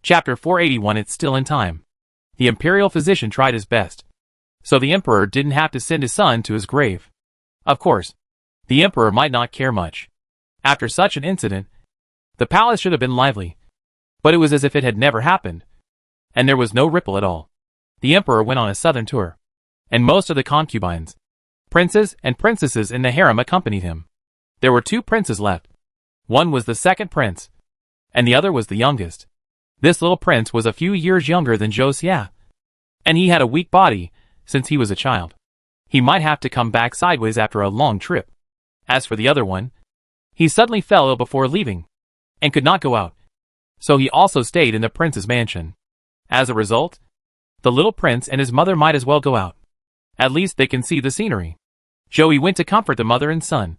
Chapter 481. It's still in time. The imperial physician tried his best, so the emperor didn't have to send his son to his grave. Of course, the emperor might not care much. After such an incident, the palace should have been lively, but it was as if it had never happened, and there was no ripple at all. The emperor went on a southern tour, and most of the concubines, princes and princesses in the harem accompanied him. There were 2 princes left. One was the second prince, and the other was the youngest. This little prince was a few years younger than Josiah, and he had a weak body since he was a child. He might have to come back sideways after a long trip. As for the other one, he suddenly fell ill before leaving, and could not go out, so he also stayed in the prince's mansion. As a result, the little prince and his mother might as well go out. At least they can see the scenery. Joey went to comfort the mother and son,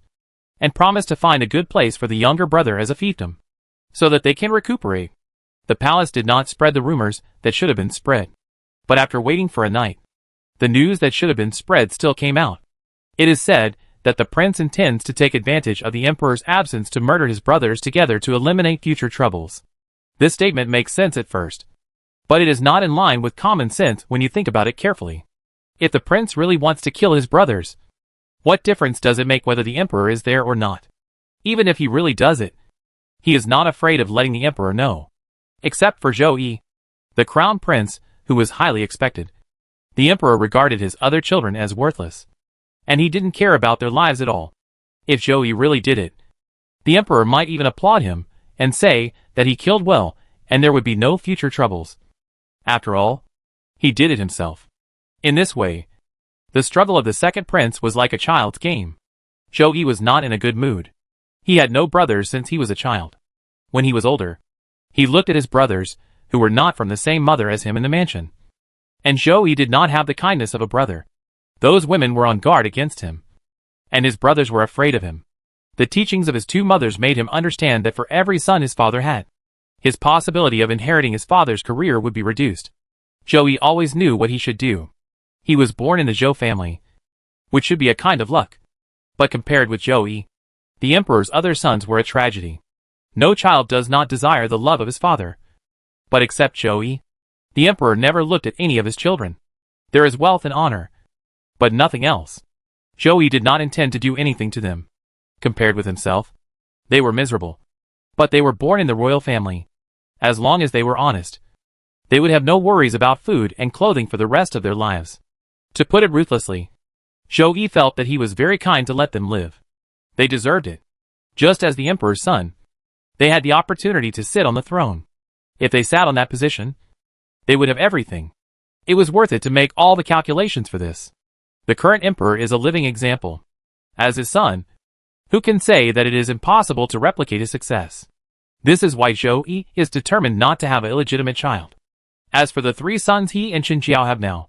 and promised to find a good place for the younger brother as a fiefdom, so that they can recuperate. The palace did not spread the rumors that should have been spread. But after waiting for a night, the news that should have been spread still came out. It is said that the prince intends to take advantage of the emperor's absence to murder his brothers together to eliminate future troubles. This statement makes sense at first, but it is not in line with common sense when you think about it carefully. If the prince really wants to kill his brothers, what difference does it make whether the emperor is there or not? Even if he really does it, he is not afraid of letting the emperor know. Except for Joey, the crown prince, who was highly expected. The emperor regarded his other children as worthless, and he didn't care about their lives at all. If Joey really did it, the emperor might even applaud him and say that he killed well and there would be no future troubles. After all, he did it himself. In this way, the struggle of the second prince was like a child's game. Joey was not in a good mood. He had no brothers since he was a child. When he was older, he looked at his brothers, who were not from the same mother as him in the mansion. And Joey did not have the kindness of a brother. Those women were on guard against him, and his brothers were afraid of him. The teachings of his 2 mothers made him understand that for every son his father had, his possibility of inheriting his father's career would be reduced. Joey always knew what he should do. He was born in the Zhou family, which should be a kind of luck. But compared with Joey, the emperor's other sons were a tragedy. No child does not desire the love of his father. But except Joey, the emperor never looked at any of his children. There is wealth and honor, but nothing else. Joey did not intend to do anything to them. Compared with himself, they were miserable. But they were born in the royal family. As long as they were honest, they would have no worries about food and clothing for the rest of their lives. To put it ruthlessly, Joey felt that he was very kind to let them live. They deserved it. Just as the emperor's son, they had the opportunity to sit on the throne. If they sat on that position, they would have everything. It was worth it to make all the calculations for this. The current emperor is a living example. As his son, who can say that it is impossible to replicate his success? This is why Joey is determined not to have an illegitimate child. As for the 3 sons he and Qinjiao have now,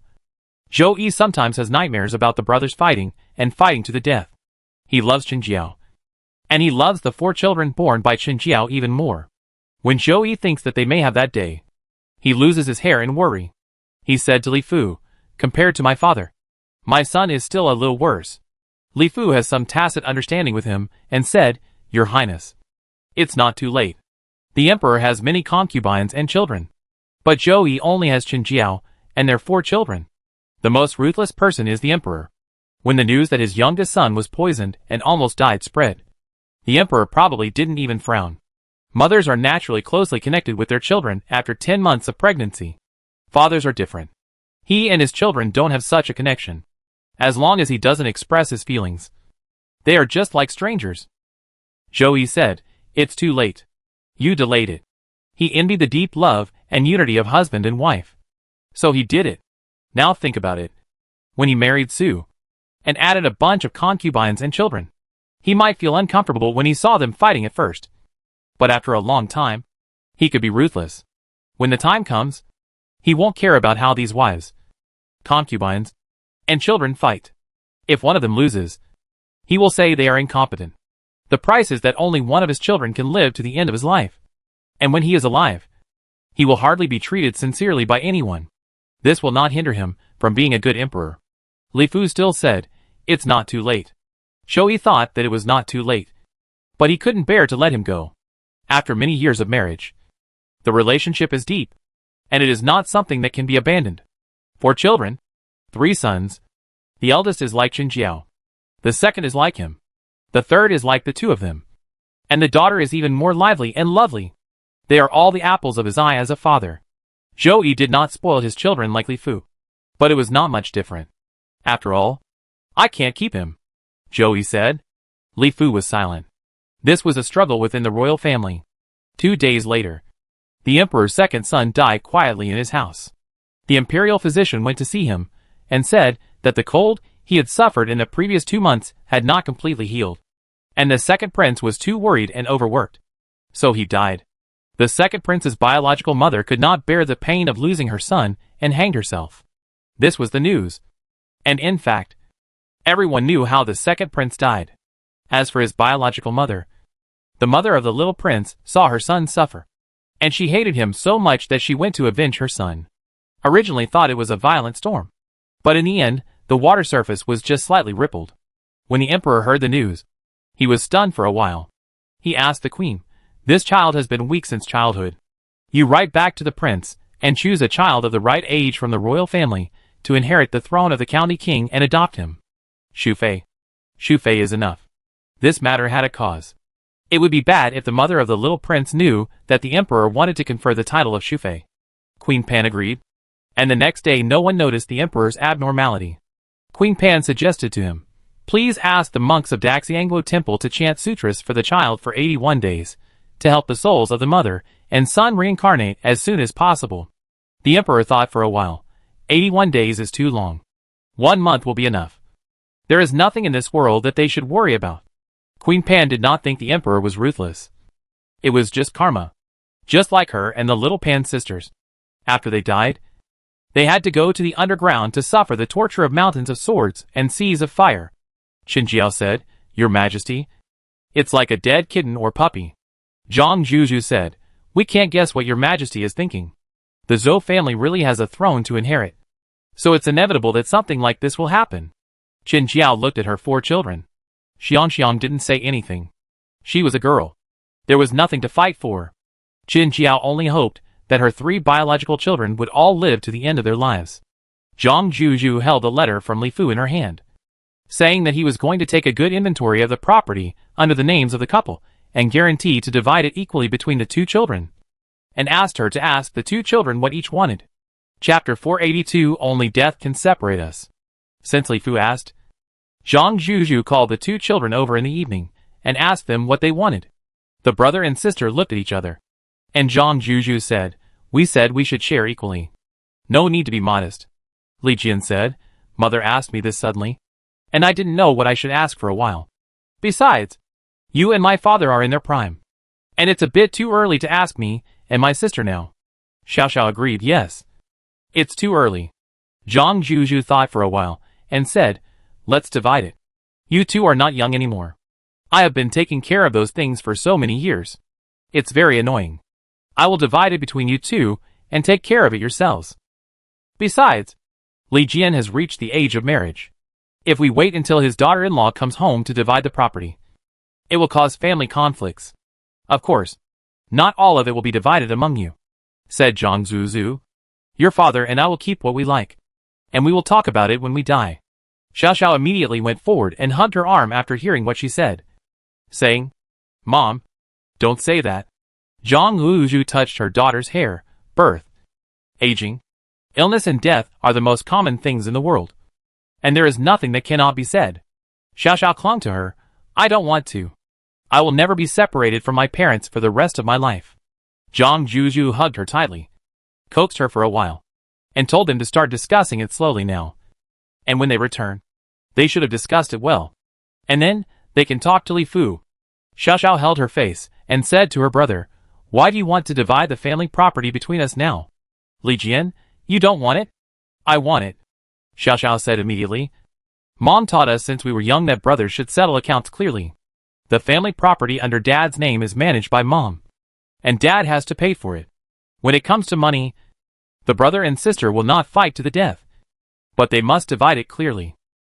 Joey sometimes has nightmares about the brothers fighting and fighting to the death. He loves Qinjiao, and he loves the 4 children born by Qinjiao even more. When Joey thinks that they may have that day, he loses his hair in worry. He said to Li Fu, "Compared to my father, my son is still a little worse." Li Fu has some tacit understanding with him and said, "Your Highness, it's not too late. The emperor has many concubines and children, but Joey only has Qinjiao and their 4 children. The most ruthless person is the emperor." When the news that his youngest son was poisoned and almost died spread, the emperor probably didn't even frown. Mothers are naturally closely connected with their children after 10 months of pregnancy. Fathers are different. He and his children don't have such a connection. As long as he doesn't express his feelings, they are just like strangers. Joey said, "It's too late. You delayed it." He envied the deep love and unity of husband and wife. So he did it. Now think about it. When he married Sue, and added a bunch of concubines and children, he might feel uncomfortable when he saw them fighting at first. But after a long time, he could be ruthless. When the time comes, he won't care about how these wives, concubines, and children fight. If one of them loses, he will say they are incompetent. The price is that only one of his children can live to the end of his life. And when he is alive, he will hardly be treated sincerely by anyone. This will not hinder him from being a good emperor. Li Fu still said, "It's not too late." Joey thought that it was not too late, but he couldn't bear to let him go. After many years of marriage, The relationship is deep, and it is not something that can be abandoned. 4 children, 3 sons. The eldest is like Qin Jiao. The second is like him. The third is like the 2 of them. And the daughter is even more lively and lovely. They are all the apples of his eye as a father. Zhou Yi did not spoil his children like Li Fu. But it was not much different. After all, I can't keep him, Zhou Yi said. Li Fu was silent. This was a struggle within the royal family. 2 days later, the emperor's second son died quietly in his house. The imperial physician went to see him, and said that the cold he had suffered in the previous 2 months had not completely healed. And the second prince was too worried and overworked. So he died. The second prince's biological mother could not bear the pain of losing her son and hanged herself. This was the news. And in fact, everyone knew how the second prince died. As for his biological mother, the mother of the little prince saw her son suffer. And she hated him so much that she went to avenge her son. Originally thought it was a violent storm. But in the end, the water surface was just slightly rippled. When the emperor heard the news, he was stunned for a while. He asked the queen, "This child has been weak since childhood. You write back to the prince, and choose a child of the right age from the royal family, to inherit the throne of the county king and adopt him." Xu Fei is enough. This matter had a cause. It would be bad if the mother of the little prince knew that the emperor wanted to confer the title of Xu Fei. Queen Pan agreed. And the next day no one noticed the emperor's abnormality. Queen Pan suggested to him, "Please ask the monks of Daxianglo Temple to chant sutras for the child for 81 days, to help the souls of the mother and son reincarnate as soon as possible." The emperor thought for a while. 81 days is too long. 1 month will be enough. There is nothing in this world that they should worry about. Queen Pan did not think the emperor was ruthless. It was just karma. Just like her and the little Pan sisters. After they died, they had to go to the underground to suffer the torture of mountains of swords and seas of fire. Qin Jiao said, "Your Majesty, it's like a dead kitten or puppy." Zhang Zhuzhu said, "We can't guess what your Majesty is thinking. The Zhou family really has a throne to inherit. So it's inevitable that something like this will happen." Qin Jiao looked at her 4 children. Xiang didn't say anything. She was a girl. There was nothing to fight for. Qin Jiao only hoped that her 3 biological children would all live to the end of their lives. Zhang Zhuzhu held a letter from Li Fu in her hand, saying that he was going to take a good inventory of the property under the names of the couple, and guarantee to divide it equally between the 2 children, and asked her to ask the 2 children what each wanted. Chapter 482. Only death can separate us. Since Li Fu asked, Zhang Zhuzhu called the 2 children over in the evening, and asked them what they wanted. The brother and sister looked at each other. And Zhang Zhuzhu said, "We said we should share equally. No need to be modest." Li Jian said, "Mother asked me this suddenly, and I didn't know what I should ask for a while. Besides, you and my father are in their prime, and it's a bit too early to ask me and my sister now." Xiao agreed, "Yes. It's too early." Zhang Zhuzhu thought for a while, and said, "Let's divide it. You 2 are not young anymore. I have been taking care of those things for so many years. It's very annoying. I will divide it between you 2, and take care of it yourselves. Besides, Li Jian has reached the age of marriage. If we wait until his daughter-in-law comes home to divide the property, it will cause family conflicts. Of course, not all of it will be divided among you," said Zhang Zhuzhu. "Your father and I will keep what we like, and we will talk about it when we die." Xiao immediately went forward and hugged her arm after hearing what she said, saying, "Mom, don't say that." Zhang Zhuzhu touched her daughter's hair. Birth, aging, illness and death are the most common things in the world, and there is nothing that cannot be said. Xiao clung to her. "I don't want to. I will never be separated from my parents for the rest of my life." Zhang Zhuzhu hugged her tightly, coaxed her for a while, and told them to start discussing it slowly now. And when they return, they should have discussed it well. And then, they can talk to Li Fu. Xiao held her face, and said to her brother, "Why do you want to divide the family property between us now? Li Jian, you don't want it?" "I want it," Xiao said immediately. "Mom taught us since we were young that brothers should settle accounts clearly. The family property under Dad's name is managed by Mom, and Dad has to pay for it. When it comes to money, the brother and sister will not fight to the death, but they must divide it clearly.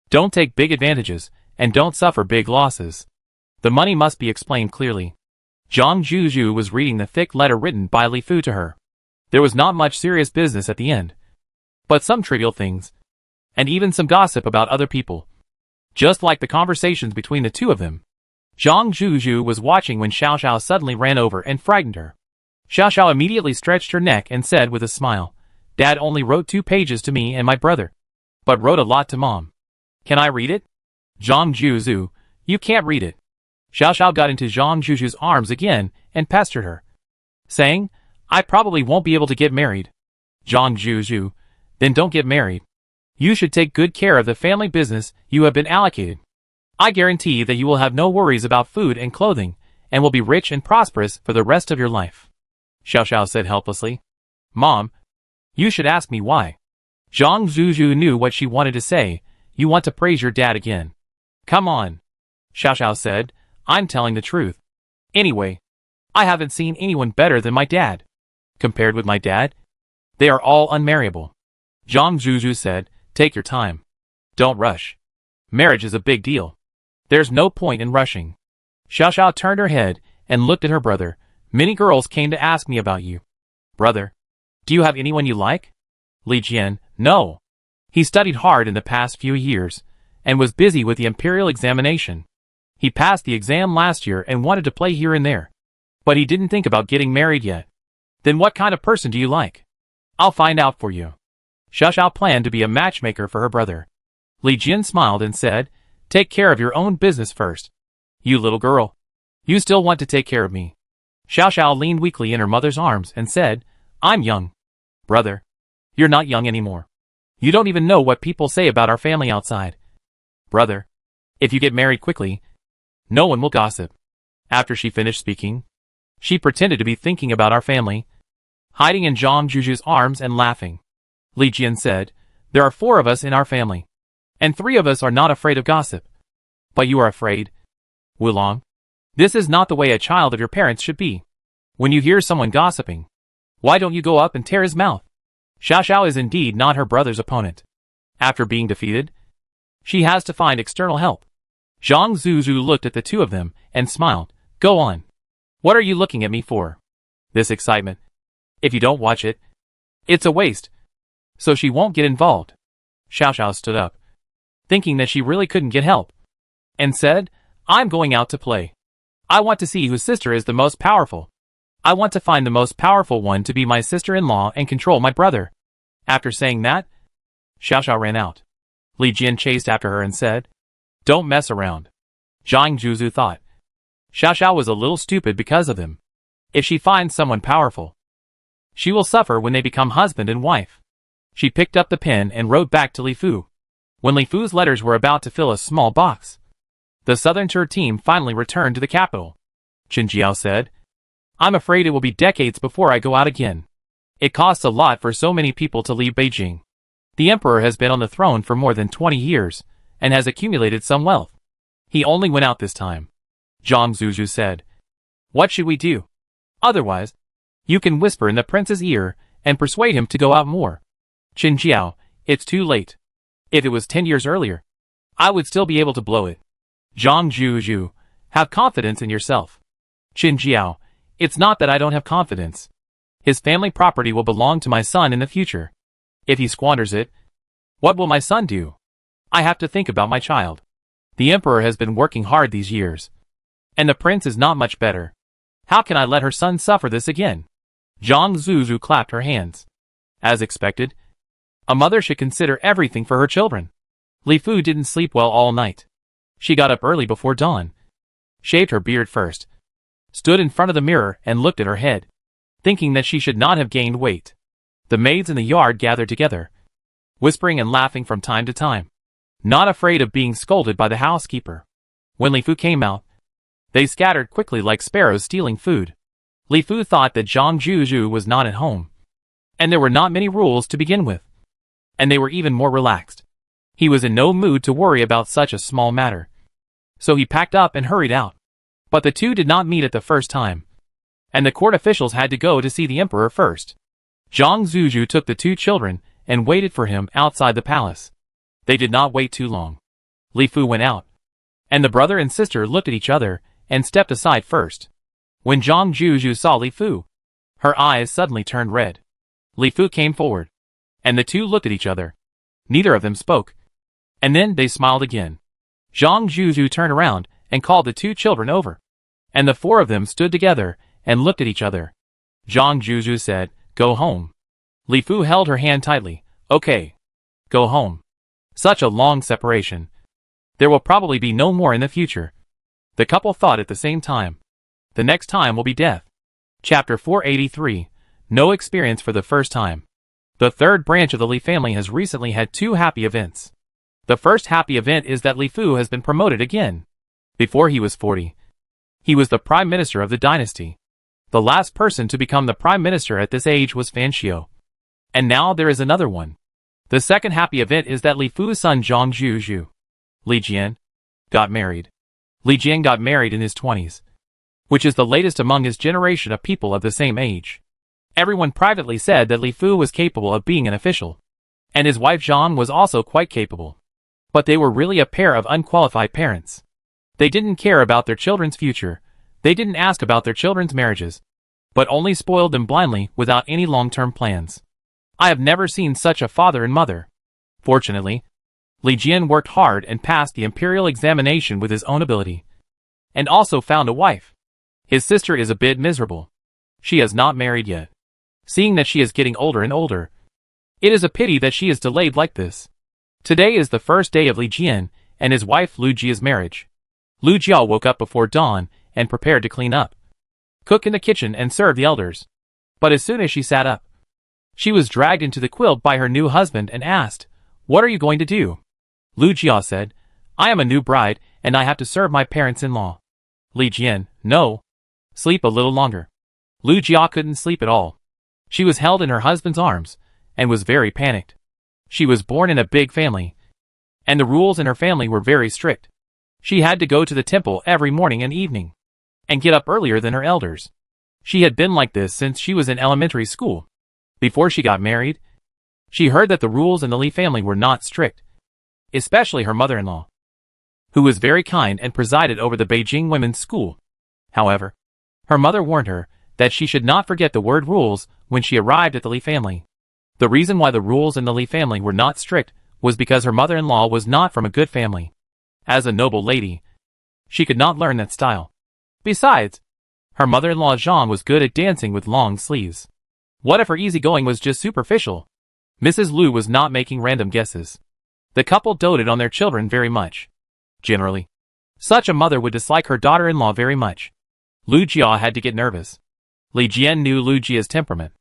Don't take big advantages, and don't suffer big losses. The money must be explained clearly." Zhang Zhuzhu was reading the thick letter written by Li Fu to her. There was not much serious business at the end, but some trivial things, and even some gossip about other people. Just like the conversations between the two of them. Zhang Zhuzhu was watching when Xiao Xiao suddenly ran over and frightened her. Xiao Xiao immediately stretched her neck and said with a smile, "Dad only wrote 2 pages to me and my brother, but wrote a lot to Mom. Can I read it?" Zhang Zhuzhu, "You can't read it." Xiao Xiao got into Zhang Zhuzhu's arms again and pestered her, saying, "I probably won't be able to get married." Zhang Zhuzhu, "Then don't get married. You should take good care of the family business you have been allocated. I guarantee that you will have no worries about food and clothing, and will be rich and prosperous for the rest of your life." Xiao Xiao said helplessly, "Mom, you should ask me why." Zhang Zhuzhu knew what she wanted to say. "You want to praise your dad again. Come on." Xiao Xiao said, "I'm telling the truth. Anyway, I haven't seen anyone better than my dad. Compared with my dad, they are all unmarriable." Zhang Zhuzhu said, "Take your time. Don't rush. Marriage is a big deal. There's no point in rushing." Xiao Xiao turned her head and looked at her brother. "Many girls came to ask me about you. Brother, do you have anyone you like?" Li Jian, "No. He studied hard in the past few years, and was busy with the imperial examination. He passed the exam last year and wanted to play here and there. But he didn't think about getting married yet." "Then what kind of person do you like? I'll find out for you." Xiao Xiao planned to be a matchmaker for her brother. Li Jian smiled and said, "Take care of your own business first. You little girl. You still want to take care of me." Xiao Xiao leaned weakly in her mother's arms and said, "I'm young. Brother, you're not young anymore. You don't even know what people say about our family outside. Brother, if you get married quickly, no one will gossip." After she finished speaking, she pretended to be thinking about our family, hiding in Zhang Zhuzhu's arms and laughing. Li Jian said, "There are 4 of us in our family, and 3 of us are not afraid of gossip. But you are afraid. Wulong, this is not the way a child of your parents should be. When you hear someone gossiping, why don't you go up and tear his mouth?" Xiao Xiao is indeed not her brother's opponent. After being defeated, she has to find external help. Zhang Zhuzhu looked at the two of them and smiled. "Go on. What are you looking at me for? This excitement. If you don't watch it, it's a waste. So she won't get involved." Xiao Xiao stood up, thinking that she really couldn't get help, and said, "I'm going out to play. I want to see whose sister is the most powerful. I want to find the most powerful one to be my sister-in-law and control my brother." After saying that, Xiao Xiao ran out. Li Jian chased after her and said, "Don't mess around." Zhang Zhuzhu thought, Xiao Xiao was a little stupid because of him. If she finds someone powerful, she will suffer when they become husband and wife. She picked up the pen and wrote back to Li Fu. When Li Fu's letters were about to fill a small box, the Southern Tour team finally returned to the capital. Qin Jiao said, "I'm afraid it will be decades before I go out again. It costs a lot for so many people to leave Beijing. The emperor has been on the throne for more than 20 years, and has accumulated some wealth. He only went out this time." Zhang Zhuzhu said, "What should we do? Otherwise, you can whisper in the prince's ear and persuade him to go out more." Qin Jiao, "It's too late. If it was 10 years earlier, I would still be able to blow it." Zhang Zhuzhu, "Have confidence in yourself." Qin Jiao, "It's not that I don't have confidence. His family property will belong to my son in the future. If he squanders it, what will my son do? I have to think about my child. The emperor has been working hard these years, and the prince is not much better. How can I let her son suffer this again?" Zhang Zhuzhu clapped her hands. As expected, a mother should consider everything for her children. Li Fu didn't sleep well all night. She got up early before dawn, shaved her beard first, stood in front of the mirror and looked at her head, thinking that she should not have gained weight. The maids in the yard gathered together, whispering and laughing from time to time, not afraid of being scolded by the housekeeper. When Li Fu came out, they scattered quickly like sparrows stealing food. Li Fu thought that Zhang Zhuzhu was not at home, and there were not many rules to begin with, and they were even more relaxed. He was in no mood to worry about such a small matter, so he packed up and hurried out. But the two did not meet at the first time, and the court officials had to go to see the emperor first. Zhang Zhuzhu took the 2 children and waited for him outside the palace. They did not wait too long. Li Fu went out, and the brother and sister looked at each other and stepped aside first. When Zhang Juju saw Li Fu, her eyes suddenly turned red. Li Fu came forward, and the two looked at each other. Neither of them spoke. And then they smiled again. Zhang Juju turned around and called the two children over. And the four of them stood together and looked at each other. Zhang Juju said, "Go home." Li Fu held her hand tightly. "Okay. Go home." Such a long separation. There will probably be no more in the future. The couple thought at the same time. The next time will be death. Chapter 483. No experience for the first time. The third branch of the Li family has recently had two happy events. The first happy event is that Li Fu has been promoted again. Before he was 40, he was the prime minister of the dynasty. The last person to become the prime minister at this age was Fan Xiu. And now there is another one. The second happy event is that Li Fu's son Zhang Juju, Li Jian, got married. Li Jian got married in his 20s, which is the latest among his generation of people of the same age. Everyone privately said that Li Fu was capable of being an official, and his wife Zhang was also quite capable. But they were really a pair of unqualified parents. They didn't care about their children's future, they didn't ask about their children's marriages, but only spoiled them blindly without any long-term plans. I have never seen such a father and mother. Fortunately, Li Jian worked hard and passed the imperial examination with his own ability, and also found a wife. His sister is a bit miserable. She is not married yet. Seeing that she is getting older and older, it is a pity that she is delayed like this. Today is the first day of Li Jian and his wife Lu Jia's marriage. Lu Jia woke up before dawn and prepared to clean up, cook in the kitchen and serve the elders. But as soon as she sat up, she was dragged into the quilt by her new husband and asked, "What are you going to do?" Lu Jia said, "I am a new bride and I have to serve my parents-in-law." Li Jian, "No. Sleep a little longer." Lu Jia couldn't sleep at all. She was held in her husband's arms and was very panicked. She was born in a big family, and the rules in her family were very strict. She had to go to the temple every morning and evening, and get up earlier than her elders. She had been like this since she was in elementary school. Before she got married, she heard that the rules in the Li family were not strict, especially her mother-in-law, who was very kind and presided over the Beijing women's school. However, her mother warned her that she should not forget the word rules when she arrived at the Li family. The reason why the rules in the Li family were not strict was because her mother-in-law was not from a good family. As a noble lady, she could not learn that style. Besides, her mother-in-law Zhang was good at dancing with long sleeves. What if her easygoing was just superficial? Mrs. Lu was not making random guesses. The couple doted on their children very much. Generally, such a mother would dislike her daughter-in-law very much. Lu Jia had to get nervous. Li Jian knew Lu Jia's temperament.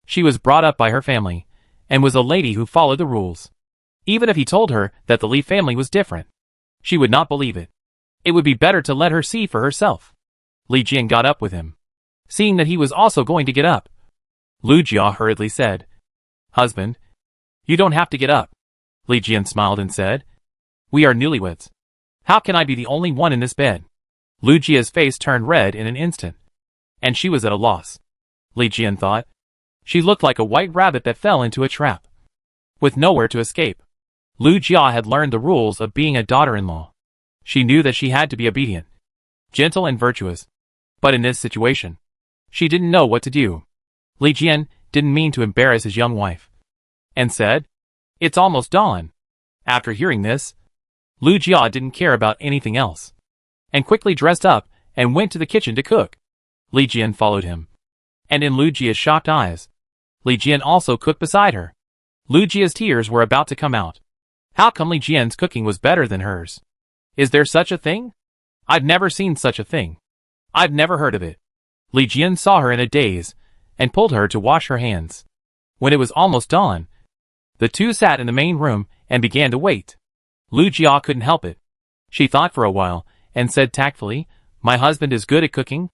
She was brought up by her family, and was a lady who followed the rules. Even if he told her that the Li family was different, she would not believe it. It would be better to let her see for herself. Li Jian got up with him. Seeing that he was also going to get up, Lu Jia hurriedly said, "Husband, you don't have to get up." Li Jian smiled and said, "We are newlyweds. How can I be the only one in this bed?" Lu Jia's face turned red in an instant, and she was at a loss. Li Jian thought, she looked like a white rabbit that fell into a trap, with nowhere to escape. Lu Jia had learned the rules of being a daughter-in-law. She knew that she had to be obedient, gentle and virtuous. But in this situation, she didn't know what to do. Li Jian didn't mean to embarrass his young wife, and said, "It's almost dawn." After hearing this, Lu Jia didn't care about anything else, and quickly dressed up and went to the kitchen to cook. Li Jian followed him, and in Lu Jia's shocked eyes, Li Jian also cooked beside her. Lu Jia's tears were about to come out. How come Li Jian's cooking was better than hers? Is there such a thing? I've never seen such a thing. I've never heard of it. Li Jian saw her in a daze, and pulled her to wash her hands. When it was almost dawn, the two sat in the main room and began to wait. Lu Jia couldn't help it. She thought for a while, and said tactfully, "My husband is good at cooking?"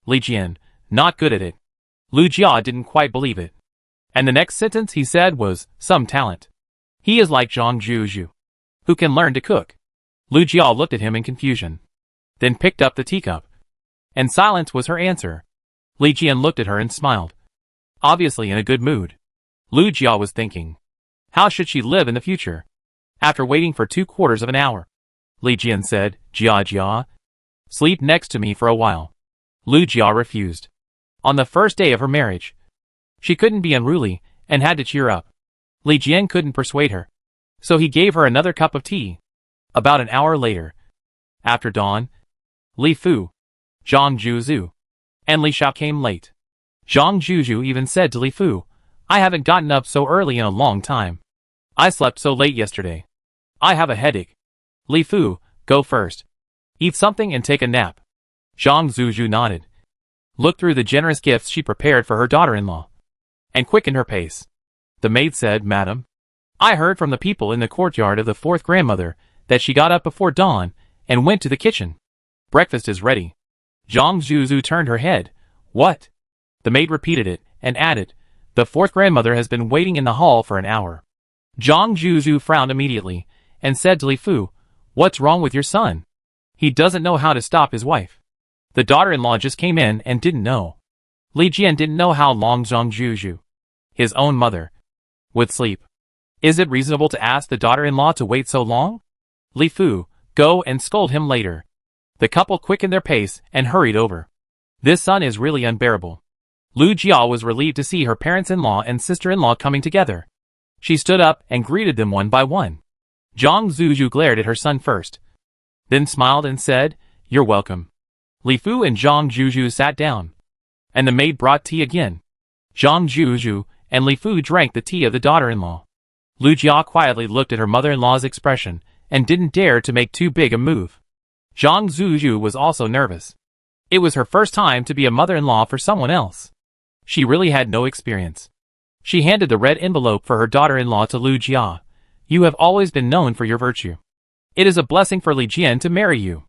Li Jian, "Not good at it." Lu Jia didn't quite believe it. And the next sentence he said was, "Some talent. He is like Zhang Juju, who can learn to cook." Lu Jia looked at him in confusion, then picked up the teacup. And silence was her answer. Li Jian looked at her and smiled, obviously in a good mood. Lu Jia was thinking, how should she live in the future? After waiting for 2/4 of an hour, Li Jian said, "Jia Jia, sleep next to me for a while." Lu Jia refused. On the first day of her marriage, she couldn't be unruly and had to cheer up. Li Jian couldn't persuade her, so he gave her another cup of tea. About an hour later, after dawn, Li Fu, Zhang Zhuzu, and Li Xiao came late. Zhang Zhuzu even said to Li Fu, "I haven't gotten up so early in a long time. I slept so late yesterday. I have a headache." Li Fu, go first. Eat something and take a nap. Zhang Zhuzu nodded, looked through the generous gifts she prepared for her daughter-in-law, and quickened her pace. The maid said, "Madam, I heard from the people in the courtyard of the fourth grandmother that she got up before dawn and went to the kitchen. Breakfast is ready." Zhang Zhuzu turned her head. "What?" The maid repeated it, and added, "The fourth grandmother has been waiting in the hall for an hour." Zhang Zhuzu frowned immediately, and said to Li Fu, "What's wrong with your son? He doesn't know how to stop his wife." The daughter-in-law just came in and didn't know. Li Jian didn't know how long Zhang Zhuzu, his own mother, would sleep. Is it reasonable to ask the daughter-in-law to wait so long? Li Fu, go and scold him later. The couple quickened their pace and hurried over. This sun is really unbearable. Lu Jia was relieved to see her parents-in-law and sister-in-law coming together. She stood up and greeted them one by one. Zhang Zhuzu glared at her son first, then smiled and said, "You're welcome." Li Fu and Zhang Zhuzu sat down, and the maid brought tea again. Zhang Zhuzu and Li Fu drank the tea of the daughter-in-law. Lu Jia quietly looked at her mother-in-law's expression and didn't dare to make too big a move. Zhang Zhuzu was also nervous. It was her first time to be a mother-in-law for someone else. She really had no experience. She handed the red envelope for her daughter-in-law to Lu Jia. "You have always been known for your virtue. It is a blessing for Li Jian to marry you."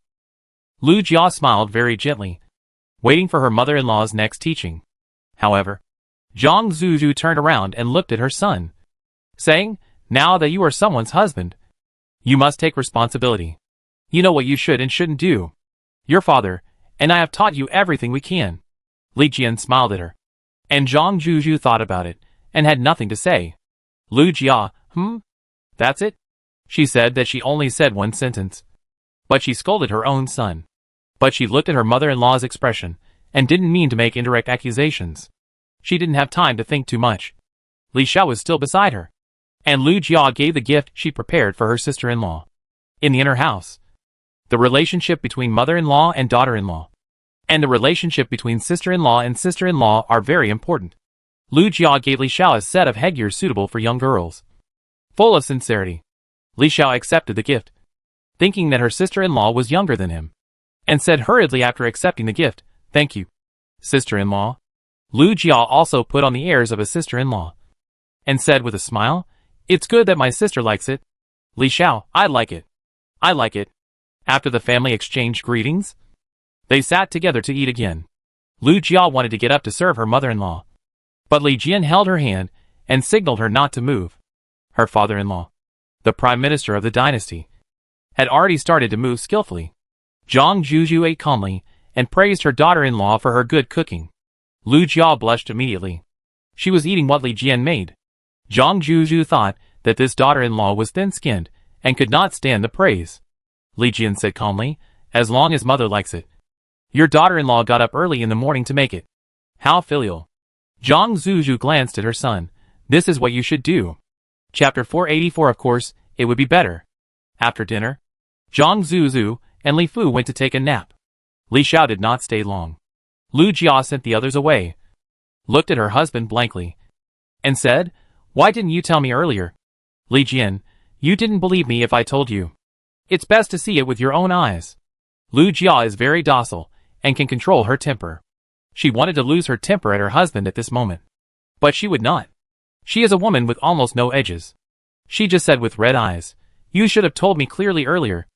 Lu Jia smiled very gently, waiting for her mother-in-law's next teaching. However, Zhang Zhuzu turned around and looked at her son, saying, "Now that you are someone's husband, you must take responsibility. You know what you should and shouldn't do. Your father and I have taught you everything we can." Li Jian smiled at her, and Zhang Zhuzu thought about it and had nothing to say. Lu Jia, That's it?" She said that she only said one sentence, but she scolded her own son. But she looked at her mother-in-law's expression and didn't mean to make indirect accusations. She didn't have time to think too much. Li Xiao was still beside her, and Lu Jia gave the gift she prepared for her sister-in-law. In the inner house, the relationship between mother-in-law and daughter-in-law, and the relationship between sister-in-law and sister-in-law are very important. Lu Jia gave Li Xiao a set of headgear suitable for young girls. Full of sincerity, Li Xiao accepted the gift, thinking that her sister-in-law was younger than him, and said hurriedly after accepting the gift, "Thank you, sister-in-law." Lu Jia also put on the airs of a sister-in-law, and said with a smile, "It's good that my sister likes it. Li Xiao, I like it. I like it." After the family exchanged greetings, they sat together to eat again. Lu Jia wanted to get up to serve her mother-in-law, but Li Jian held her hand and signaled her not to move. Her father-in-law, the prime minister of the dynasty, had already started to move skillfully. Zhang Zhuzu ate calmly and praised her daughter-in-law for her good cooking. Lu Jia blushed immediately. She was eating what Li Jian made. Zhang Zhuzu thought that this daughter-in-law was thin-skinned and could not stand the praise. Li Jian said calmly, "As long as mother likes it." Your daughter-in-law got up early in the morning to make it. How filial. Zhang Zhuzu glanced at her son. This is what you should do. Chapter 484. Of course, it would be better. After dinner, Zhang Zhuzu and Li Fu went to take a nap. Li Xiao did not stay long. Lu Jia sent the others away, looked at her husband blankly, and said, "Why didn't you tell me earlier? Li Jian, you didn't believe me if I told you. It's best to see it with your own eyes." Lu Jia is very docile and can control her temper. She wanted to lose her temper at her husband at this moment, but she would not. She is a woman with almost no edges. She just said with red eyes, "You should have told me clearly earlier.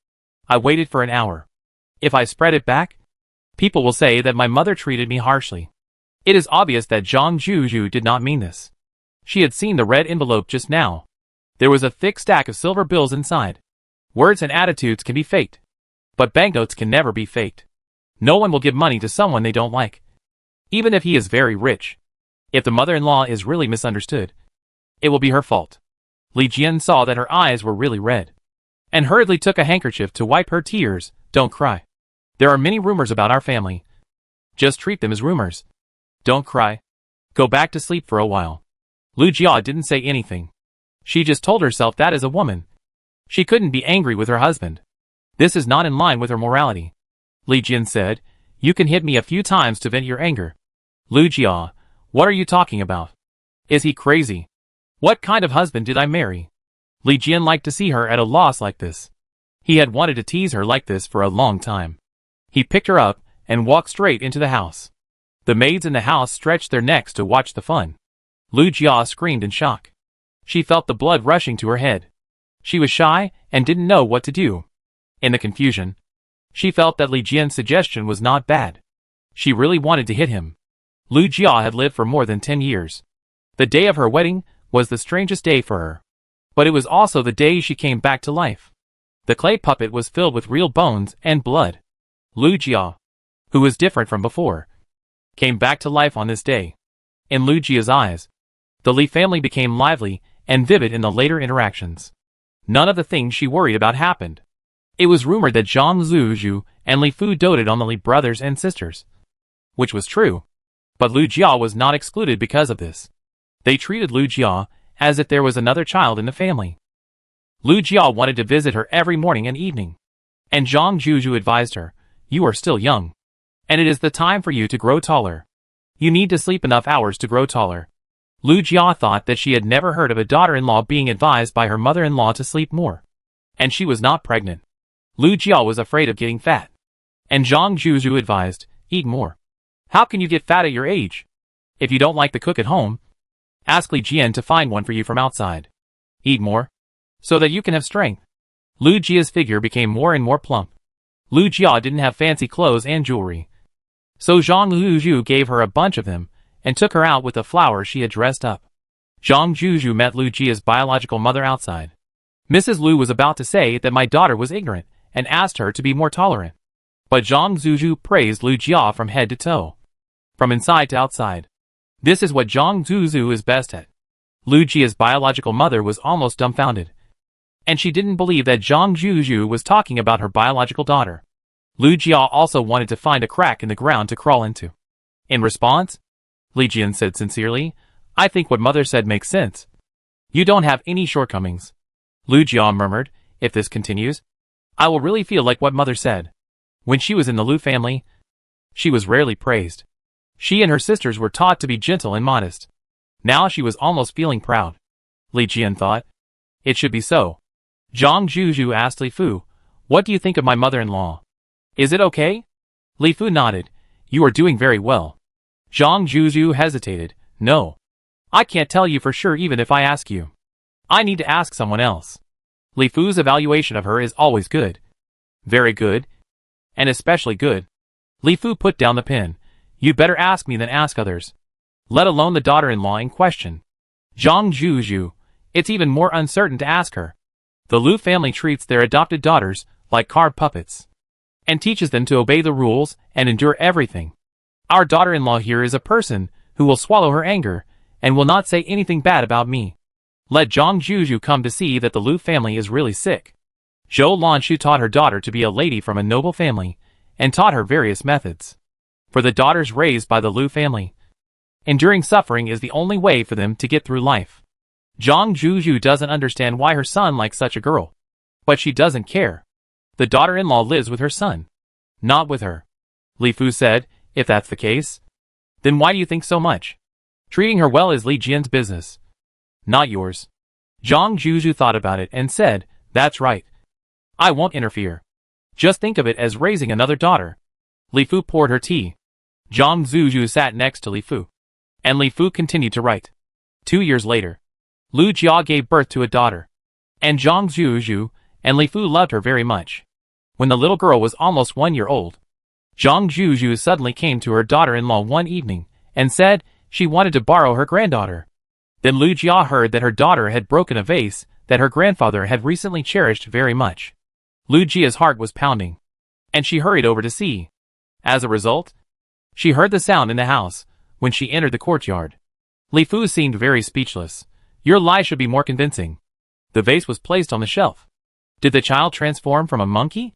I waited for an hour. If I spread it back, people will say that my mother treated me harshly." It is obvious that Zhang Zhuzu did not mean this. She had seen the red envelope just now. There was a thick stack of silver bills inside. Words and attitudes can be faked, but banknotes can never be faked. No one will give money to someone they don't like, even if he is very rich. If the mother-in-law is really misunderstood, it will be her fault. Li Jian saw that her eyes were really red, and hurriedly took a handkerchief to wipe her tears. "Don't cry. There are many rumors about our family. Just treat them as rumors. Don't cry. Go back to sleep for a while. Lu Jia didn't say anything. She just told herself that as a woman, she couldn't be angry with her husband. This is not in line with her morality. Li Jian said, "You can hit me a few times to vent your anger." Lu Jia, what are you talking about? Is he crazy? What kind of husband did I marry? Li Jian liked to see her at a loss like this. He had wanted to tease her like this for a long time. He picked her up and walked straight into the house. The maids in the house stretched their necks to watch the fun. Lu Jia screamed in shock. She felt the blood rushing to her head. She was shy and didn't know what to do. In the confusion, she felt that Li Jian's suggestion was not bad. She really wanted to hit him. Lu Jia had lived for more than 10 years. The day of her wedding was the strangest day for her. But it was also the day she came back to life. The clay puppet was filled with real bones and blood. Lu Jia, who was different from before, came back to life on this day. In Lu Jia's eyes, the Li family became lively and vivid in the later interactions. None of the things she worried about happened. It was rumored that Zhang Zuzhu and Li Fu doted on the Li brothers and sisters, which was true. But Lu Jia was not excluded because of this. They treated Lu Jia as if there was another child in the family. Lu Jia wanted to visit her every morning and evening. And Zhang Zuzhu advised her, "You are still young, and it is the time for you to grow taller. You need to sleep enough hours to grow taller." Lu Jia thought that she had never heard of a daughter-in-law being advised by her mother-in-law to sleep more. And she was not pregnant. Lu Jia was afraid of getting fat. And Zhang Zuzhu advised, "Eat more. How can you get fat at your age? If you don't like the cook at home, ask Li Jian to find one for you from outside. Eat more, so that you can have strength." Lu Jia's figure became more and more plump. Lu Jia didn't have fancy clothes and jewelry. So Zhang Zuzhu gave her a bunch of them, and took her out with the flowers she had dressed up. Zhang Zuzhu met Lu Jia's biological mother outside. Mrs. Lu was about to say that my daughter was ignorant, and asked her to be more tolerant. But Zhang Zuzhu praised Lu Jia from head to toe, from inside to outside. This is what Zhang Zuzhu is best at. Lu Jia's biological mother was almost dumbfounded. And she didn't believe that Zhang Zuzhu was talking about her biological daughter. Lu Jia also wanted to find a crack in the ground to crawl into. In response, Li Jian said sincerely, "I think what mother said makes sense. You don't have any shortcomings." Lu Jia murmured, "If this continues, I will really feel like what mother said." When she was in the Lu family, she was rarely praised. She and her sisters were taught to be gentle and modest. Now she was almost feeling proud. Li Jian thought, "It should be so." Zhang Zuzhu asked Li Fu, "What do you think of my mother-in-law? Is it okay?" Li Fu nodded, "You are doing very well." Zhang Zuzhu hesitated, "No. I can't tell you for sure even if I ask you. I need to ask someone else." Li Fu's evaluation of her is always good. Very good. And especially good. Li Fu put down the pen. "You better ask me than ask others. Let alone the daughter-in-law in question. Zhang Zuzhu, it's even more uncertain to ask her. The Lu family treats their adopted daughters like card puppets, and teaches them to obey the rules and endure everything. Our daughter-in-law here is a person who will swallow her anger, and will not say anything bad about me. Let Zhang Zuzhu come to see that the Lu family is really sick." Zhou Lanshu taught her daughter to be a lady from a noble family, and taught her various methods. For the daughters raised by the Lu family, enduring suffering is the only way for them to get through life. Zhang Zuzhu doesn't understand why her son likes such a girl. But she doesn't care. The daughter-in-law lives with her son, not with her. Li Fu said, "If that's the case, then why do you think so much? Treating her well is Li Jian's business, not yours." Zhang Zuzhu thought about it and said, "That's right. I won't interfere. Just think of it as raising another daughter." Li Fu poured her tea. Zhang Zuzhu sat next to Li Fu, and Li Fu continued to write. 2 years later, Lu Jia gave birth to a daughter, and Zhang Zuzhu and Li Fu loved her very much. When the little girl was almost 1 year old, Zhang Zuzhu suddenly came to her daughter-in-law one evening, and said she wanted to borrow her granddaughter. Then Lu Jia heard that her daughter had broken a vase that her grandfather had recently cherished very much. Lu Jia's heart was pounding, and she hurried over to see. As a result, she heard the sound in the house when she entered the courtyard. Li Fu seemed very speechless. "Your lie should be more convincing." The vase was placed on the shelf. Did the child transform from a monkey?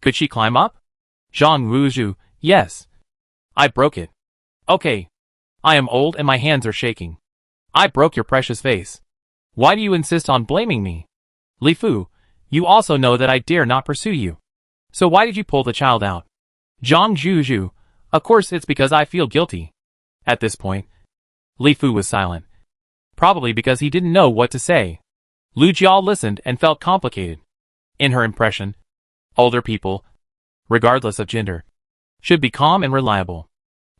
Could she climb up? Zhang Wuzhu, "Yes. I broke it. Okay. I am old and my hands are shaking. I broke your precious vase. Why do you insist on blaming me? Li Fu, you also know that I dare not pursue you. So why did you pull the child out? Zhang Zhuzhu, of course it's because I feel guilty. At this point, Li Fu was silent. Probably because he didn't know what to say. Lu Jiao listened and felt complicated. In her impression, older people, regardless of gender, should be calm and reliable.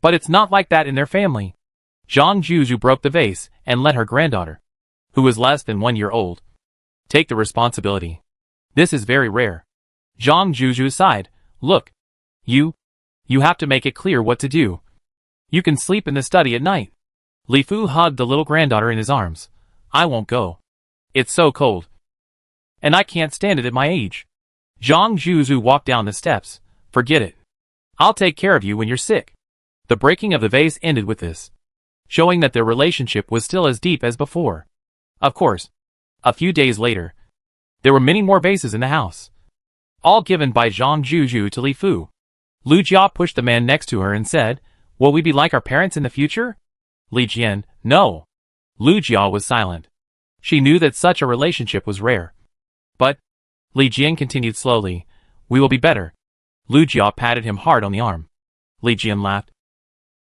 But it's not like that in their family. Zhang Zhuzhu broke the vase and let her granddaughter, who was less than 1 year old, take the responsibility. This is very rare. Zhang Zhuzhu sighed. Look, you have to make it clear what to do. You can sleep in the study at night. Li Fu hugged the little granddaughter in his arms. I won't go. It's so cold. And I can't stand it at my age. Zhang Zhuzhu walked down the steps. Forget it. I'll take care of you when you're sick. The breaking of the vase ended with this, showing that their relationship was still as deep as before. Of course, a few days later, there were many more vases in the house, all given by Zhang Zhuzhu to Li Fu. Lu Jia pushed the man next to her and said, Will we be like our parents in the future? Li Jian, no. Lu Jia was silent. She knew that such a relationship was rare. But, Li Jian continued slowly, we will be better. Lu Jia patted him hard on the arm. Li Jian laughed.